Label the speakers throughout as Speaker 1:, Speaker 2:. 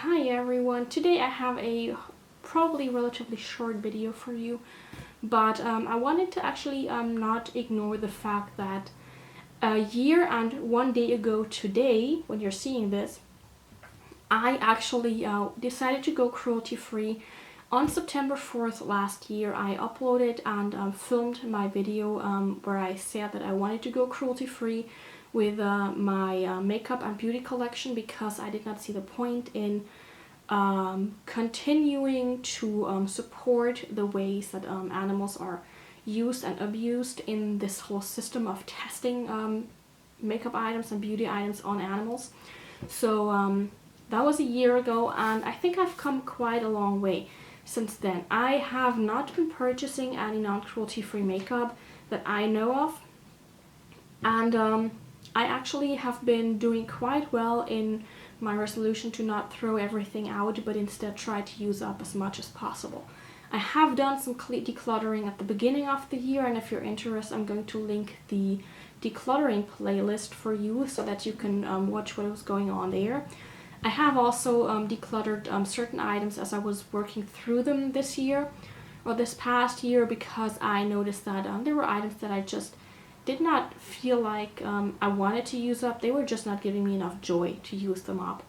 Speaker 1: Hi everyone, today I have a probably relatively short video for you, but I wanted to actually not ignore the fact that a year and 1 day ago today, when you're seeing this, I actually decided to go cruelty free. On September 4th last year, I uploaded and filmed my video where I said that I wanted to go cruelty free with my makeup and beauty collection because I did not see the point in continuing to support the ways that animals are used and abused in this whole system of testing makeup items and beauty items on animals. So that was a year ago, and I think I've come quite a long way since then. I have not been purchasing any non-cruelty free makeup that I know of, and I actually have been doing quite well in my resolution to not throw everything out, but instead try to use up as much as possible. I have done some decluttering at the beginning of the year, and if you're interested, I'm going to link the decluttering playlist for you so that you can watch what was going on there. I have also decluttered certain items as I was working through them this year, or this past year, because I noticed that there were items that I just did not feel like I wanted to use up. They were just not giving me enough joy to use them up.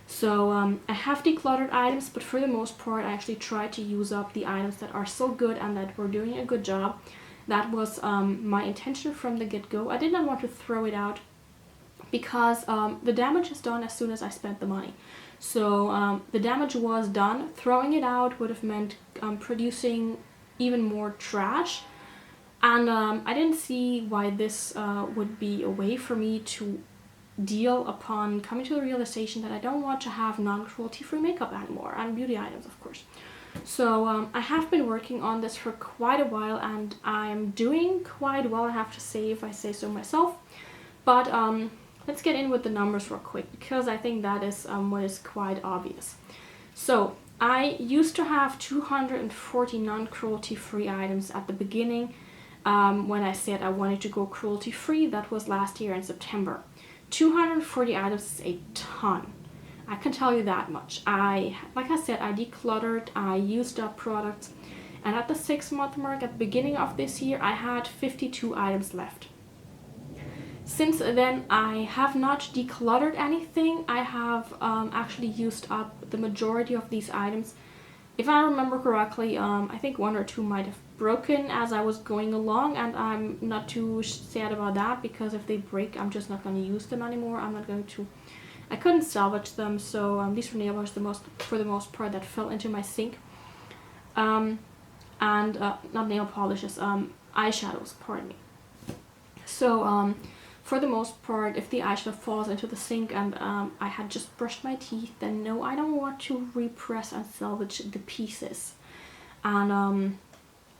Speaker 1: So I have decluttered items, but for the most part I actually tried to use up the items that are still good and that were doing a good job. That was my intention from the get-go. I did not want to throw it out because the damage is done as soon as I spent the money. So the damage was done. Throwing it out would have meant producing even more trash. And I didn't see why this would be a way for me to deal upon coming to the realization that I don't want to have non-cruelty free makeup anymore, and beauty items of course. So I have been working on this for quite a while, and I'm doing quite well, I have to say, if I say so myself. But let's get in with the numbers real quick, because I think that is what is quite obvious. So I used to have 240 non-cruelty free items at the beginning. When I said I wanted to go cruelty free, that was last year in September. 240 items is a ton. I can tell you that much. Like I said, I decluttered, I used up products, and at the 6-month mark at the beginning of this year, I had 52 items left. Since then, I have not decluttered anything. I have actually used up the majority of these items. If I remember correctly, I think 1 or 2 might have broken as I was going along, and I'm not too sad about that, because if they break, I'm just not going to use them anymore. I couldn't salvage them, so these were nail polishes for the most part that fell into my sink. And not nail polishes, eyeshadows, pardon me. So for the most part, if the eyeshadow falls into the sink and I had just brushed my teeth, then no, I don't want to repress and salvage the pieces. And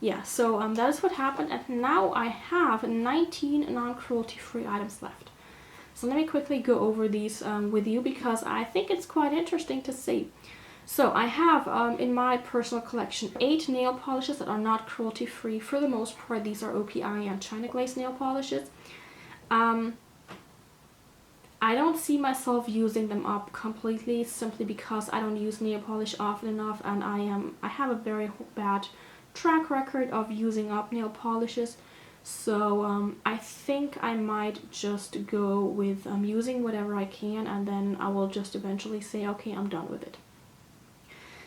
Speaker 1: yeah, so that is what happened, and now I have 19 non-cruelty free items left. So let me quickly go over these with you, because I think it's quite interesting to see. So I have in my personal collection 8 nail polishes that are not cruelty free. For the most part, these are OPI and China Glaze nail polishes. I don't see myself using them up completely, simply because I don't use nail polish often enough, and I have a very bad track record of using up nail polishes. So I think I might just go with using whatever I can, and then I will just eventually say, okay, I'm done with it.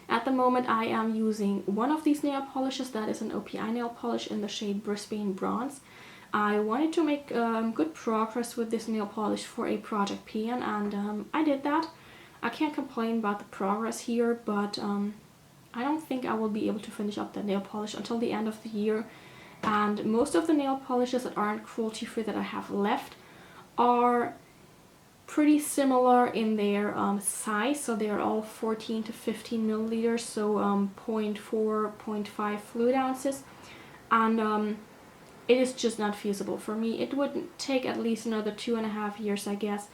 Speaker 1: At the moment, I am using one of these nail polishes. That is an OPI nail polish in the shade Brisbane Bronze. I wanted to make good progress with this nail polish for a project pan, and I did that. I can't complain about the progress here, but I don't think I will be able to finish up that nail polish until the end of the year. And most of the nail polishes that aren't cruelty free that I have left are pretty similar in their size. So they are all 14 to 15 milliliters, so 0.4, 0.5 fluid ounces. And it is just not feasible for me. It would take at least another 2.5 years, I guess,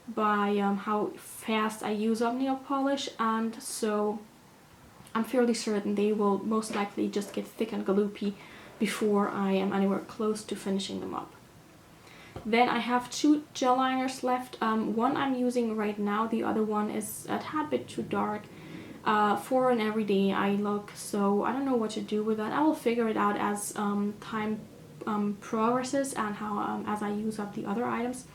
Speaker 1: by how fast I use up nail polish, and so I'm fairly certain they will most likely just get thick and gloopy before I am anywhere close to finishing them up. Then I have 2 gel liners left. One I'm using right now, the other one is a tad bit too dark for an everyday eye look, so I don't know what to do with that. I will figure it out as time progresses and how as I use up the other items.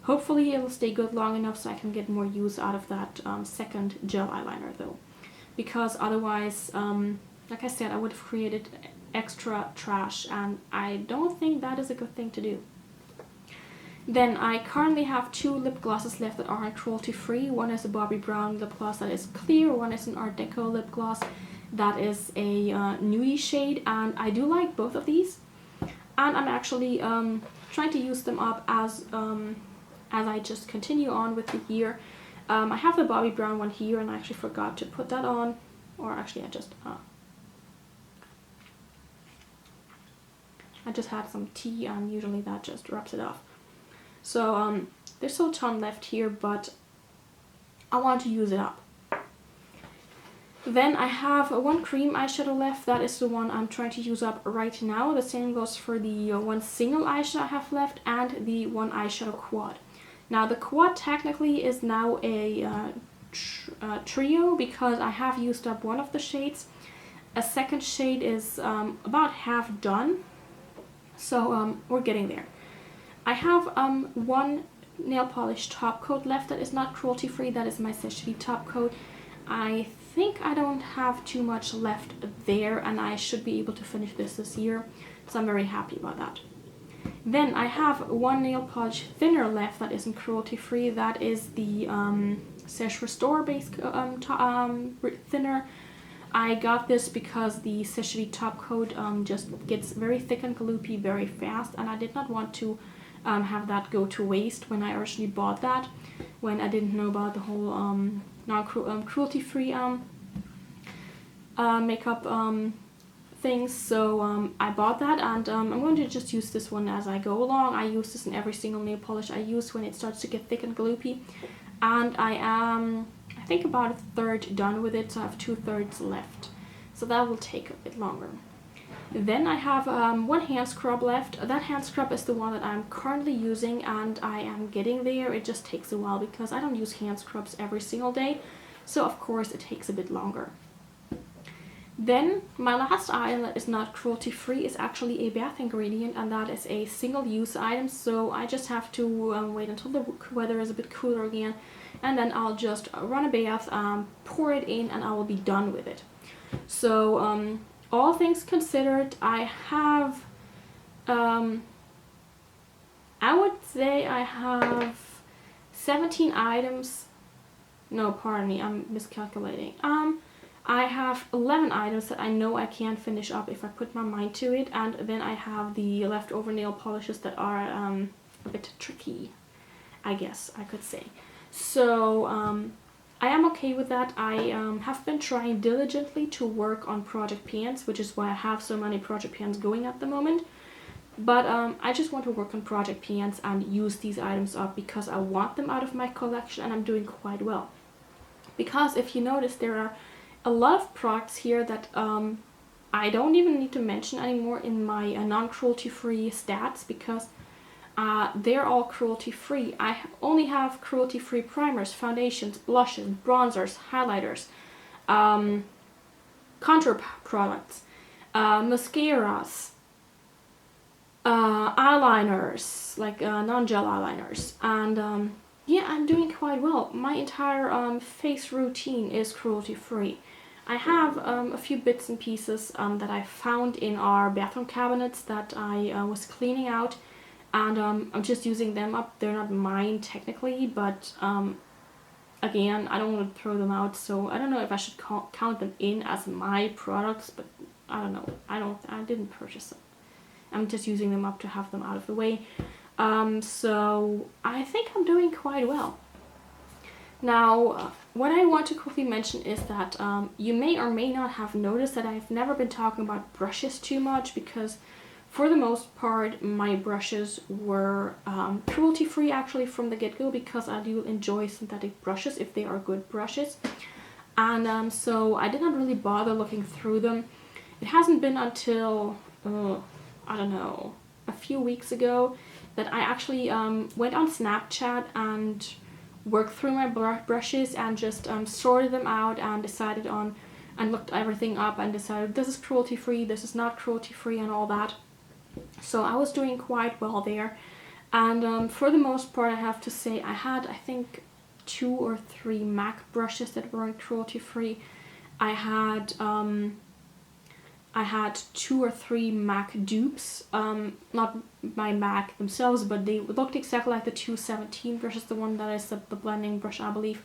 Speaker 1: Hopefully it will stay good long enough so I can get more use out of that second gel eyeliner though, because otherwise, like I said, I would have created extra trash, and I don't think that is a good thing to do. Then I currently have 2 lip glosses left that are cruelty-free. One is a Bobbi Brown lip gloss that is clear, one is an Art Deco lip gloss that is a nudie shade, and I do like both of these. And I'm actually trying to use them up as I just continue on with the year. I have the Bobbi Brown one here, and I actually forgot to put that on, or actually I just had some tea, and usually that just rubs it off. So there's still a ton left here, but I want to use it up. Then I have 1 cream eyeshadow left. That is the one I'm trying to use up right now. The same goes for the 1 single eyeshadow I have left and the 1 eyeshadow quad. Now the quad technically is now a trio because I have used up one of the shades. A second shade is about half done, so we're getting there. I have 1 nail polish top coat left that is not cruelty-free. That is my Chit-Chatty top coat. I think I don't have too much left there, and I should be able to finish this year, so I'm very happy about that. Then I have 1 nail polish thinner left that isn't cruelty-free. That is the Sesh Restore base thinner. I got this because the Chit-Chatty top coat just gets very thick and gloopy very fast, and I did not want to have that go to waste when I originally bought that, when I didn't know about the whole cruelty-free makeup things. So I bought that, and I'm going to just use this one as I go along. I use this in every single nail polish I use when it starts to get thick and gloopy, and I am, I think, about 1/3 done with it, so I have 2/3 left, so that will take a bit longer. Then I have 1 hand scrub left. That hand scrub is the one that I'm currently using, and I am getting there. It just takes a while because I don't use hand scrubs every single day, so of course it takes a bit longer. Then my last item that is not cruelty-free is actually a bath ingredient, and that is a single-use item, so I just have to wait until the weather is a bit cooler again, and then I'll just run a bath, pour it in, and I will be done with it. So all things considered, I have, I would say I have 17 items. No, pardon me, I'm miscalculating. I have 11 items that I know I can finish up if I put my mind to it, and then I have the leftover nail polishes that are a bit tricky, I guess I could say. So I am okay with that. I have been trying diligently to work on project pans, which is why I have so many project pans going at the moment. But I just want to work on project pans and use these items up because I want them out of my collection, and I'm doing quite well. Because if you notice, there are a lot of products here that I don't even need to mention anymore in my non-cruelty-free stats, because they're all cruelty-free. I only have cruelty-free primers, foundations, blushes, bronzers, highlighters, contour products, mascaras, eyeliners, like non-gel eyeliners, and yeah, I'm doing quite well. My entire face routine is cruelty-free. I have a few bits and pieces that I found in our bathroom cabinets that I was cleaning out, and I'm just using them up. They're not mine technically, but again, I don't want to throw them out, so I don't know if I should count them in as my products, but I don't know. I didn't purchase them. I'm just using them up to have them out of the way. So I think I'm doing quite well. Now, what I want to quickly mention is that you may or may not have noticed that I've never been talking about brushes too much, because for the most part my brushes were cruelty-free actually from the get-go, because I do enjoy synthetic brushes if they are good brushes. And so I did not really bother looking through them. It hasn't been until, I don't know, a few weeks ago that I actually went on Snapchat and worked through my brushes and just sorted them out and decided on and looked everything up and decided this is cruelty free, this is not cruelty free, and all that. So I was doing quite well there, and for the most part I have to say I had, I think, 2 or 3 MAC brushes that weren't cruelty free. I had 2 or 3 MAC dupes, not my MAC themselves, but they looked exactly like the 217 brushes, the one that is the blending brush, I believe,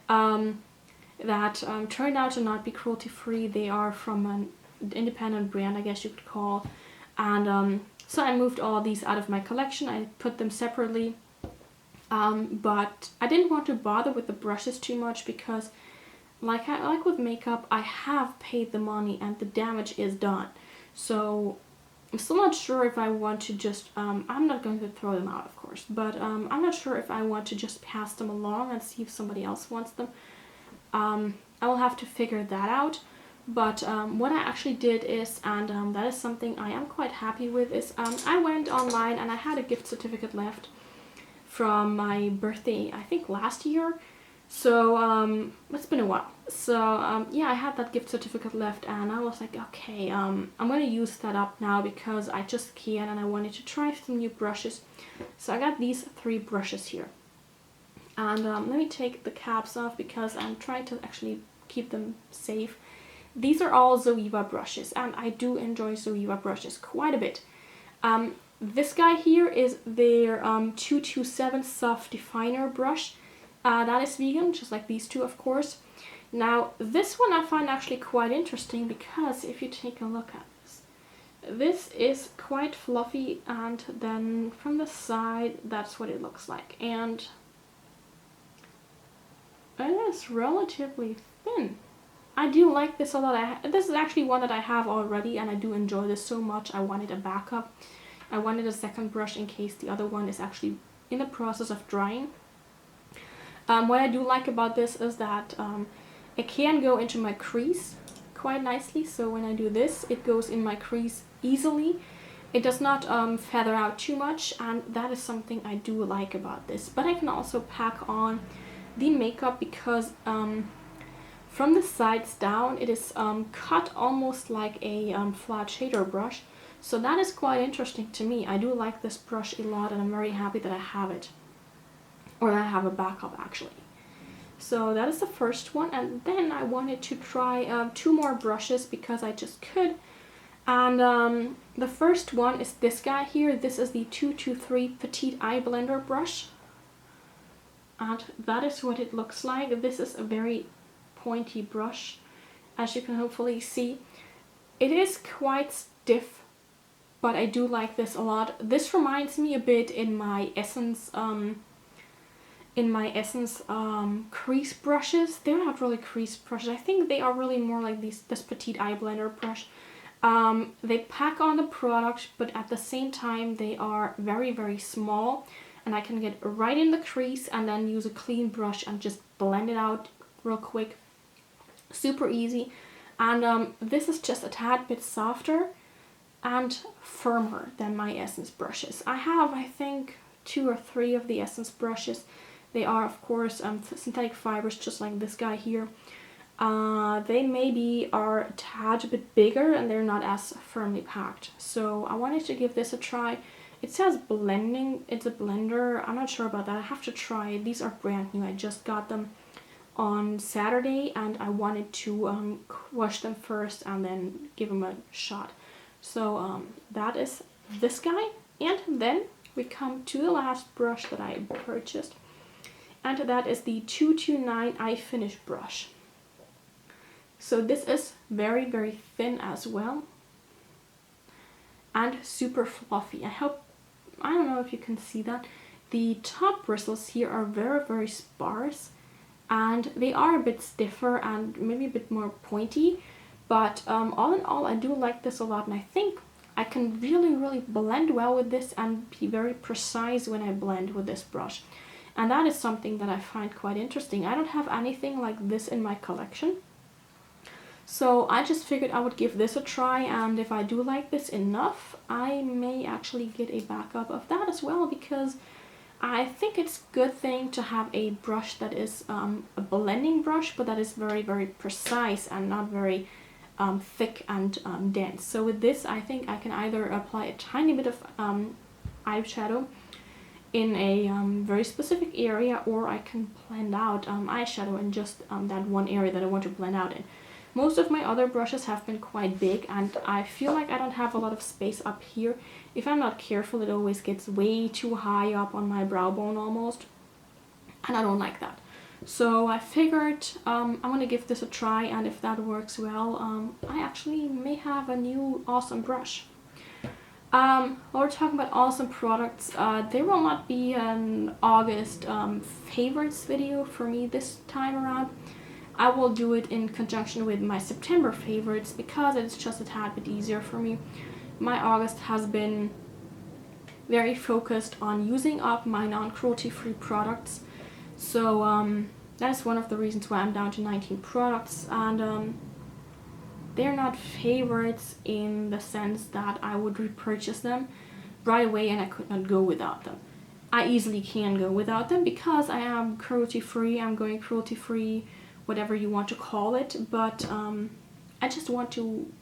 Speaker 1: that turned out to not be cruelty free. They are from an independent brand, I guess you could call, and so I moved all these out of my collection. I put them separately, but I didn't want to bother with the brushes too much because like with makeup, I have paid the money and the damage is done. So I'm still not sure if I want to just, I'm not going to throw them out, of course, but I'm not sure if I want to just pass them along and see if somebody else wants them. I will have to figure that out. But what I actually did is, and that is something I am quite happy with, is I went online and I had a gift certificate left from my birthday, I think last year. So it's been a while. So yeah, I had that gift certificate left and I was like, okay, I'm gonna use that up now because I just can, and I wanted to try some new brushes. So I got these 3 brushes here, and let me take the caps off because I'm trying to actually keep them safe. These are all Zoeva brushes, and I do enjoy Zoeva brushes quite a bit. This guy here is their 227 Soft Definer brush. That is vegan, just like these 2, of course. Now, this one I find actually quite interesting because if you take a look at this is quite fluffy, and then from the side, that's what it looks like. And it is relatively thin. I do like this a lot. This is actually one that I have already, and I do enjoy this so much. I wanted a backup. I wanted a second brush in case the other one is actually in the process of drying. What I do like about this is that it can go into my crease quite nicely. So when I do this, it goes in my crease easily. It does not feather out too much, and that is something I do like about this. But I can also pack on the makeup because from the sides down, it is cut almost like a flat shader brush. So that is quite interesting to me. I do like this brush a lot, and I'm very happy that I have it. Or that I have a backup, actually. So that is the first one. And then I wanted to try 2 more brushes because I just could. And the first one is this guy here. This is the 223 Petite Eye Blender brush. And that is what it looks like. This is a very pointy brush, as you can hopefully see. It is quite stiff, but I do like this a lot. This reminds me a bit in my Essence crease brushes. They're not really crease brushes. I think they are really more like this Petite Eye Blender brush. They pack on the product, but at the same time they are very, very small, and I can get right in the crease and then use a clean brush and just blend it out real quick. Super easy. And this is just a tad bit softer and firmer than my Essence brushes. I have, I think, 2 or 3 of the Essence brushes. They are, of course, synthetic fibers, just like this guy here. They maybe are a tad bit bigger and they're not as firmly packed. So I wanted to give this a try. It says blending, it's a blender. I'm not sure about that. I have to try it. These are brand new. I just got them on Saturday and I wanted to wash them first and then give them a shot. So that is this guy. And then we come to the last brush that I purchased. And that is the 229 Eye Finish brush. So this is very, very thin as well. And super fluffy. I don't know if you can see that. The top bristles here are very, very sparse. And they are a bit stiffer and maybe a bit more pointy. But all in all, I do like this a lot. And I think I can really, really blend well with this and be very precise when I blend with this brush. And that is something that I find quite interesting. I don't have anything like this in my collection. So I just figured I would give this a try, and if I do like this enough, I may actually get a backup of that as well, because I think it's a good thing to have a brush that is a blending brush, but that is very, very precise and not very thick and dense. So with this, I think I can either apply a tiny bit of eyeshadow in a very specific area, or I can blend out eyeshadow in just that one area that I want to blend out in. Most of my other brushes have been quite big, and I feel like I don't have a lot of space up here. If I'm not careful, it always gets way too high up on my brow bone almost, and I don't like that. So I figured I'm gonna give this a try, and if that works well, I actually may have a new awesome brush. While we're talking about awesome products, there will not be an August favorites video for me this time around. I will do it in conjunction with my September favorites, because it's just a tad bit easier for me. My August has been very focused on using up my non-cruelty-free products. So that is one of the reasons why I'm down to 19 products, and they're not favorites in the sense that I would repurchase them right away and I could not go without them. I easily can go without them because I am cruelty-free, I'm going cruelty-free, whatever you want to call it, but I just want to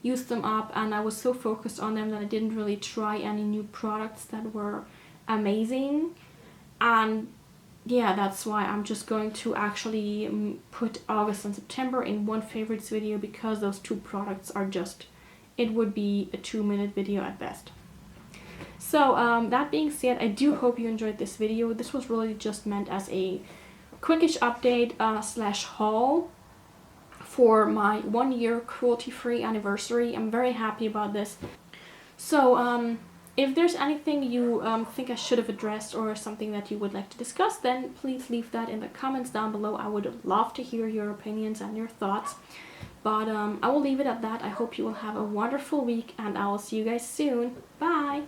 Speaker 1: use them up, and I was so focused on them that I didn't really try any new products that were amazing. And yeah, that's why I'm just going to actually put August and September in one favorites video, because those two products are just, it would be a 2-minute video at best. So that being said, I do hope you enjoyed this video. This was really just meant as a quickish update slash haul for my 1-year cruelty-free anniversary. I'm very happy about this. So if there's anything you think I should have addressed, or something that you would like to discuss, then please leave that in the comments down below. I would love to hear your opinions and your thoughts. But I will leave it at that. I hope you will have a wonderful week, and I will see you guys soon. Bye!